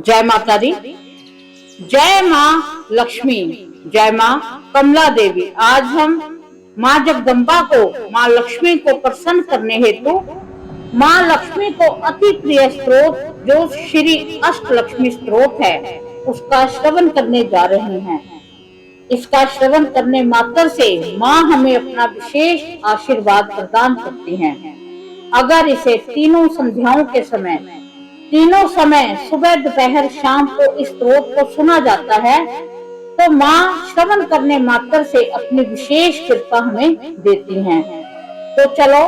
जय माता दी। जय माँ लक्ष्मी, जय माँ कमला देवी। आज हम माँ जगदम्बा को, माँ लक्ष्मी को प्रसन्न करने हेतु माँ लक्ष्मी को अति प्रिय स्त्रोत जो श्री अष्टलक्ष्मी स्त्रोत है उसका श्रवण करने जा रहे हैं। इसका श्रवण करने मात्र से माँ हमें अपना विशेष आशीर्वाद प्रदान करती हैं। अगर इसे तीनों संध्याओं के समय, तीनों समय सुबह दोपहर शाम को इस स्त्रोत को सुना जाता है तो माँ श्रवण करने मात्र से अपनी विशेष कृपा हमें देती हैं। तो चलो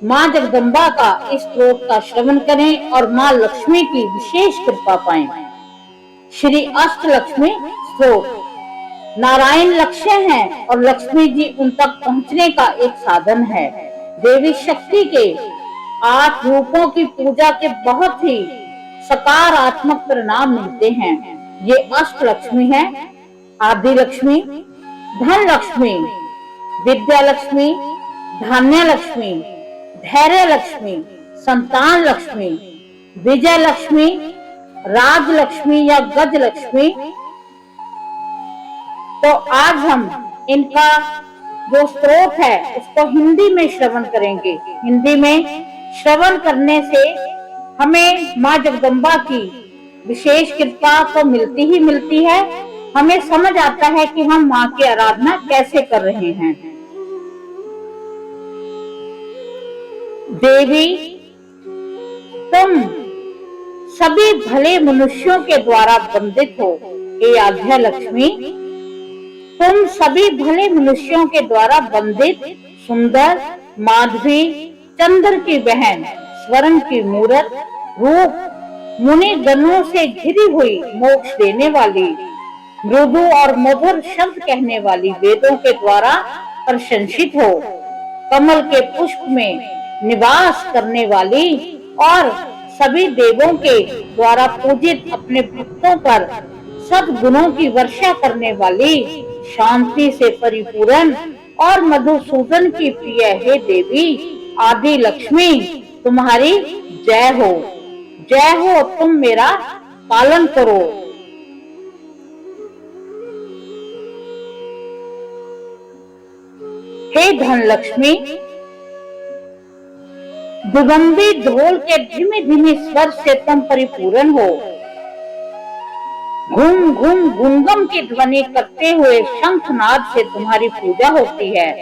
माँ जगदम्बा का इस स्त्रोत का श्रवण करें और माँ लक्ष्मी की विशेष कृपा पाएं। श्री अष्टलक्ष्मी स्त्रोत। नारायण लक्ष्य हैं और लक्ष्मी जी उन तक पहुंचने का एक साधन है। देवी शक्ति के 8 रूपों की पूजा के बहुत ही सकारात्मक परिणाम मिलते हैं। ये अष्ट लक्ष्मी है: आदि लक्ष्मी, धन लक्ष्मी, विद्या लक्ष्मी, धान्य लक्ष्मी, धैर्य लक्ष्मी, संतान लक्ष्मी, विजय लक्ष्मी, राज लक्ष्मी या गज लक्ष्मी। तो आज हम इनका जो स्त्रोत है उसको हिंदी में श्रवण करेंगे। हिंदी में श्रवण करने से हमें माँ जगदम्बा की विशेष कृपा तो मिलती ही मिलती है, हमें समझ आता है कि हम माँ की आराधना कैसे कर रहे हैं। देवी, तुम सभी भले मनुष्यों के द्वारा वंदित हो। हे आद्या लक्ष्मी, तुम सभी भले मनुष्यों के द्वारा वंदित, सुंदर, माधवी, चंद्र की बहन, स्वर्ण की मूरत, रूप, मुनि गणों से घिरी हुई, मोक्ष देने वाली, मृदु और मधुर शब्द कहने वाली, वेदों के द्वारा प्रशंसित हो, कमल के पुष्प में निवास करने वाली और सभी देवों के द्वारा पूजित, अपने भक्तों पर सद्गुणों की वर्षा करने वाली, शांति से परिपूर्ण और मधुसूदन की प्रिय हे देवी आदि लक्ष्मी, तुम्हारी जय हो। जय हो, तुम मेरा पालन करो। हे धन लक्ष्मी, दिगंबी ढोल के धीमे धीमे स्वर से तुम परिपूर्ण हो। घूम घूम गुंगम की ध्वनि करते हुए शंखनाद से तुम्हारी पूजा होती है।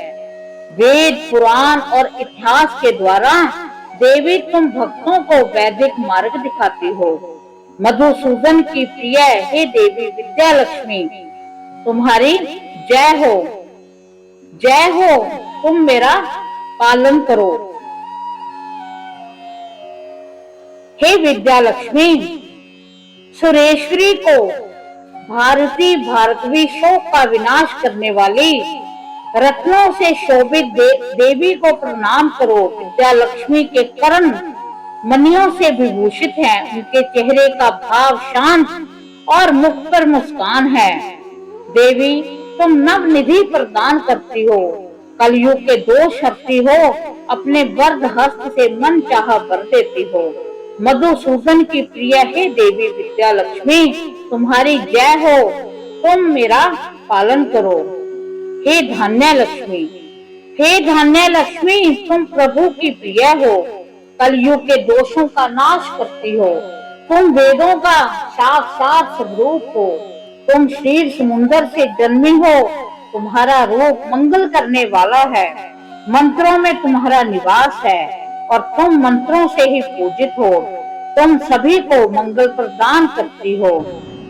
वेद, पुराण और इतिहास के द्वारा देवी तुम भक्तों को वैदिक मार्ग दिखाती हो। मधुसूदन की प्रिय हे देवी विद्या लक्ष्मी, तुम्हारी जय हो। जय हो, तुम मेरा पालन करो। हे विद्या लक्ष्मी, सुरेश्वरी को भारती भारतवी शोक का विनाश करने वाली, रत्नों से शोभित देवी को प्रणाम करो। विद्या लक्ष्मी के कर्ण मणियों से विभूषित हैं, उनके चेहरे का भाव शांत और मुख पर मुस्कान है। देवी, तुम नवनिधि प्रदान करती हो, कलयुग के दोष हरती हो, अपने वरद हस्त से मन चाहा वर देती हो। मधुसूदन की प्रिय हे देवी विद्या लक्ष्मी, तुम्हारी जय हो। तुम मेरा पालन करो। हे धान्य लक्ष्मी, हे धान्य लक्ष्मी, तुम प्रभु की प्रिय हो, कलयुग के दोषों का नाश करती हो। तुम वेदों का साक्षात स्वरूप हो। तुम क्षीर समुद्र से जन्मी हो। तुम्हारा रूप मंगल करने वाला है। मंत्रों में तुम्हारा निवास है और तुम मंत्रों से ही पूजित हो। तुम सभी को मंगल प्रदान करती हो।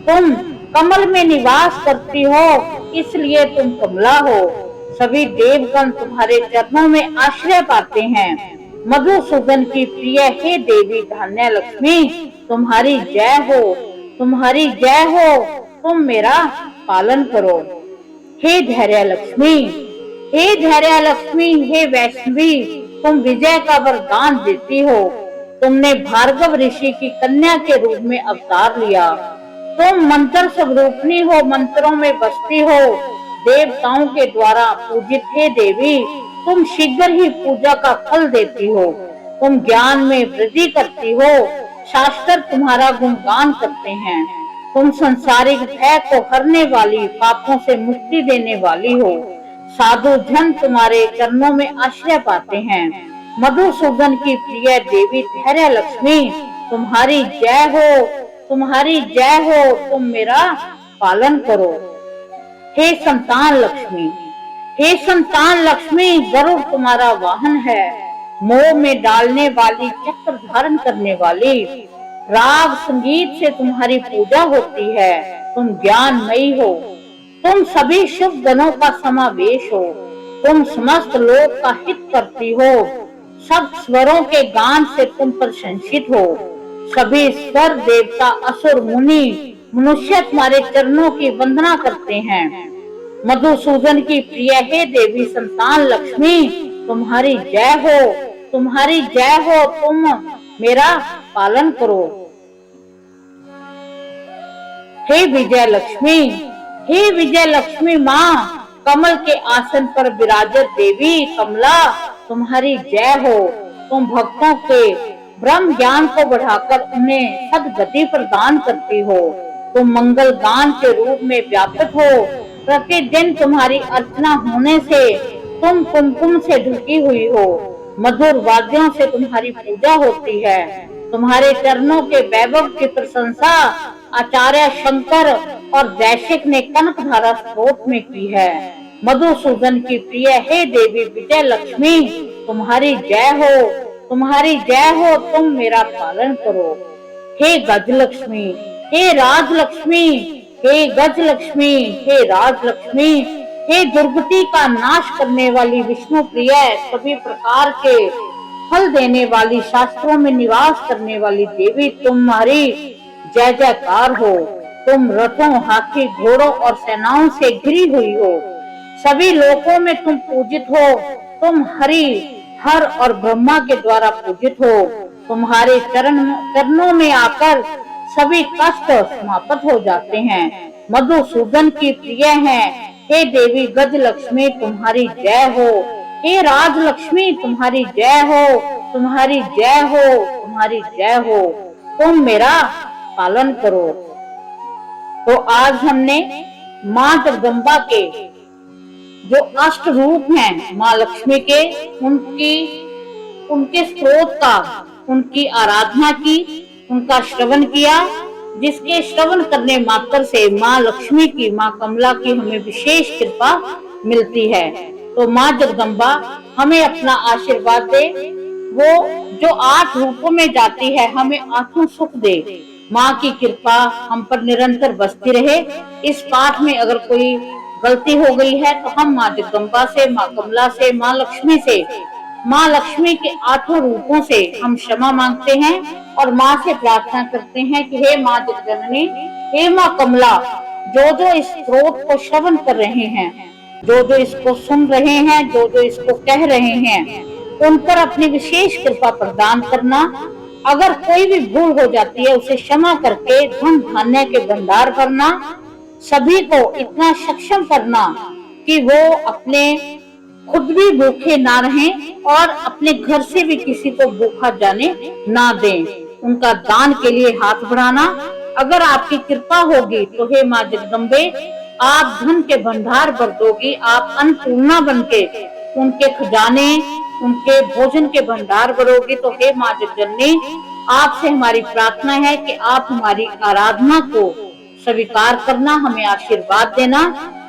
तुम कमल में निवास करती हो, इसलिए तुम कमला हो। सभी देवगण तुम्हारे चरणों में आश्रय पाते हैं। मधुसूदन की प्रिय हे देवी धान्य लक्ष्मी, तुम्हारी जय हो। तुम्हारी जय हो, तुम मेरा पालन करो। हे धैर्य लक्ष्मी, हे धैर्य लक्ष्मी, हे वैष्णवी, तुम विजय का वरदान देती हो। तुमने भार्गव ऋषि की कन्या के रूप में अवतार लिया। तुम मंत्र स्वरूपनी हो, मंत्रों में बसती हो, देवताओं के द्वारा पूजित हे देवी, तुम शीघ्र ही पूजा का फल देती हो। तुम ज्ञान में वृद्धि करती हो, शास्त्र तुम्हारा गुणगान करते हैं। तुम संसारिक भय को हरने वाली, पापों से मुक्ति देने वाली हो। साधु जन तुम्हारे चरणों में आश्रय पाते हैं। मधुसूदन की प्रिय देवी धैर्य लक्ष्मी, तुम्हारी जय हो, तुम्हारी जय हो। तुम मेरा पालन करो। हे संतान लक्ष्मी, हे संतान लक्ष्मी, गरुड़ तुम्हारा वाहन है। मोह में डालने वाली, चक्र धारण करने वाली, राग संगीत से तुम्हारी पूजा होती है। तुम ज्ञानमयी हो, तुम सभी शुभ गुणों का समावेश हो। तुम समस्त लोक का हित करती हो। सब स्वरों के गान से तुम प्रशंसित हो। सभी स्वर देवता, असुर, मुनि, मनुष्य तुम्हारे चरणों की वंदना करते हैं। मधुसूदन की प्रिय हे देवी संतान लक्ष्मी, तुम्हारी जय हो, तुम्हारी जय हो। तुम मेरा पालन करो। हे विजय लक्ष्मी, हे विजय लक्ष्मी माँ, कमल के आसन पर विराजत देवी कमला, तुम्हारी जय हो। तुम भक्तों के ब्रह्म ज्ञान को बढ़ाकर उन्हें सद्गति प्रदान करती हो। तुम मंगल गान के रूप में व्यापक हो। प्रतिदिन तुम्हारी अर्चना होने से तुम कुमकुम से ढकी हुई हो। मधुर वाद्यों से तुम्हारी पूजा होती है। तुम्हारे चरणों के वैभव की प्रशंसा आचार्य शंकर और वैशिक ने कनकधारा स्त्रोत में की है। मधुसूदन की प्रिय हे देवी विजय लक्ष्मी, तुम्हारी जय हो, तुम्हारी जय हो। तुम मेरा पालन करो। हे गजलक्ष्मी, हे राजलक्ष्मी, हे गजलक्ष्मी, हे राजलक्ष्मी, हे दुर्गति का नाश करने वाली, विष्णु प्रिय, सभी प्रकार के फल देने वाली, शास्त्रों में निवास करने वाली देवी, तुम्हारी जय जयकार हो। तुम रथों, हाथी, घोड़ों और सेनाओं से घिरी हुई हो। सभी लोकों में तुम पूजित हो। तुम हरि, हर और ब्रह्मा के द्वारा पूजित हो। तुम्हारे चरणों में आकर सभी कष्ट समाप्त हो जाते हैं। मधुसूदन की प्रिय हैं हे देवी गजलक्ष्मी, तुम्हारी जय हो। हे राजलक्ष्मी, तुम्हारी जय हो, तुम्हारी जय हो, तुम्हारी जय हो। तुम मेरा पालन करो। तो आज हमने माँ जगदम्बा के जो अष्ट रूप हैं माँ लक्ष्मी के, उनके स्त्रोत का, उनकी आराधना की, उनका श्रवण किया, जिसके श्रवण करने मात्र से माँ लक्ष्मी की, माँ कमला की हमें विशेष कृपा मिलती है। तो माँ जगदम्बा हमें अपना आशीर्वाद दे। वो जो 8 रूपों में जाती है, हमें आठों सुख दे। माँ की कृपा हम पर निरंतर बसती रहे। इस पाठ में अगर कोई गलती हो गई है तो हम माँ जगदम्बा से, माँ कमला से, माँ लक्ष्मी से, माँ लक्ष्मी के 8 रूपों से हम क्षमा मांगते हैं और माँ से प्रार्थना करते हैं कि हे माँ जगदननी, हे माँ कमला, जो इस स्त्रोत को श्रवण कर रहे हैं, जो इसको सुन रहे हैं, जो इसको कह रहे हैं, उन पर अपनी विशेष कृपा प्रदान करना। अगर कोई भी भूल हो जाती है उसे क्षमा करके धन धान्य के भंडार करना। सभी को इतना सक्षम करना कि वो अपने खुद भी भूखे ना रहें और अपने घर से भी किसी को भूखा जाने ना दें। उनका दान के लिए हाथ बढ़ाना। अगर आपकी कृपा होगी तो हे माँ जगदम्बे, आप धन के भंडार भर दोगी। आप अन्नपूर्णा बनके उनके खजाने, उनके भोजन के भंडार भरोगी। तो हे माँ जगदम्बे, आपसे हमारी प्रार्थना है कि आप हमारी आराधना को स्वीकार करना, हमें आशीर्वाद देना।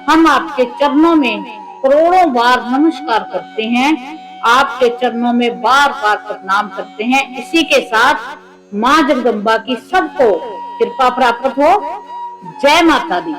हम आपके चरणों में करोड़ों बार नमस्कार करते हैं, आपके चरणों में बार बार प्रणाम करते हैं। इसी के साथ माँ जगदम्बा की सबको कृपा प्राप्त हो। जय माता दी।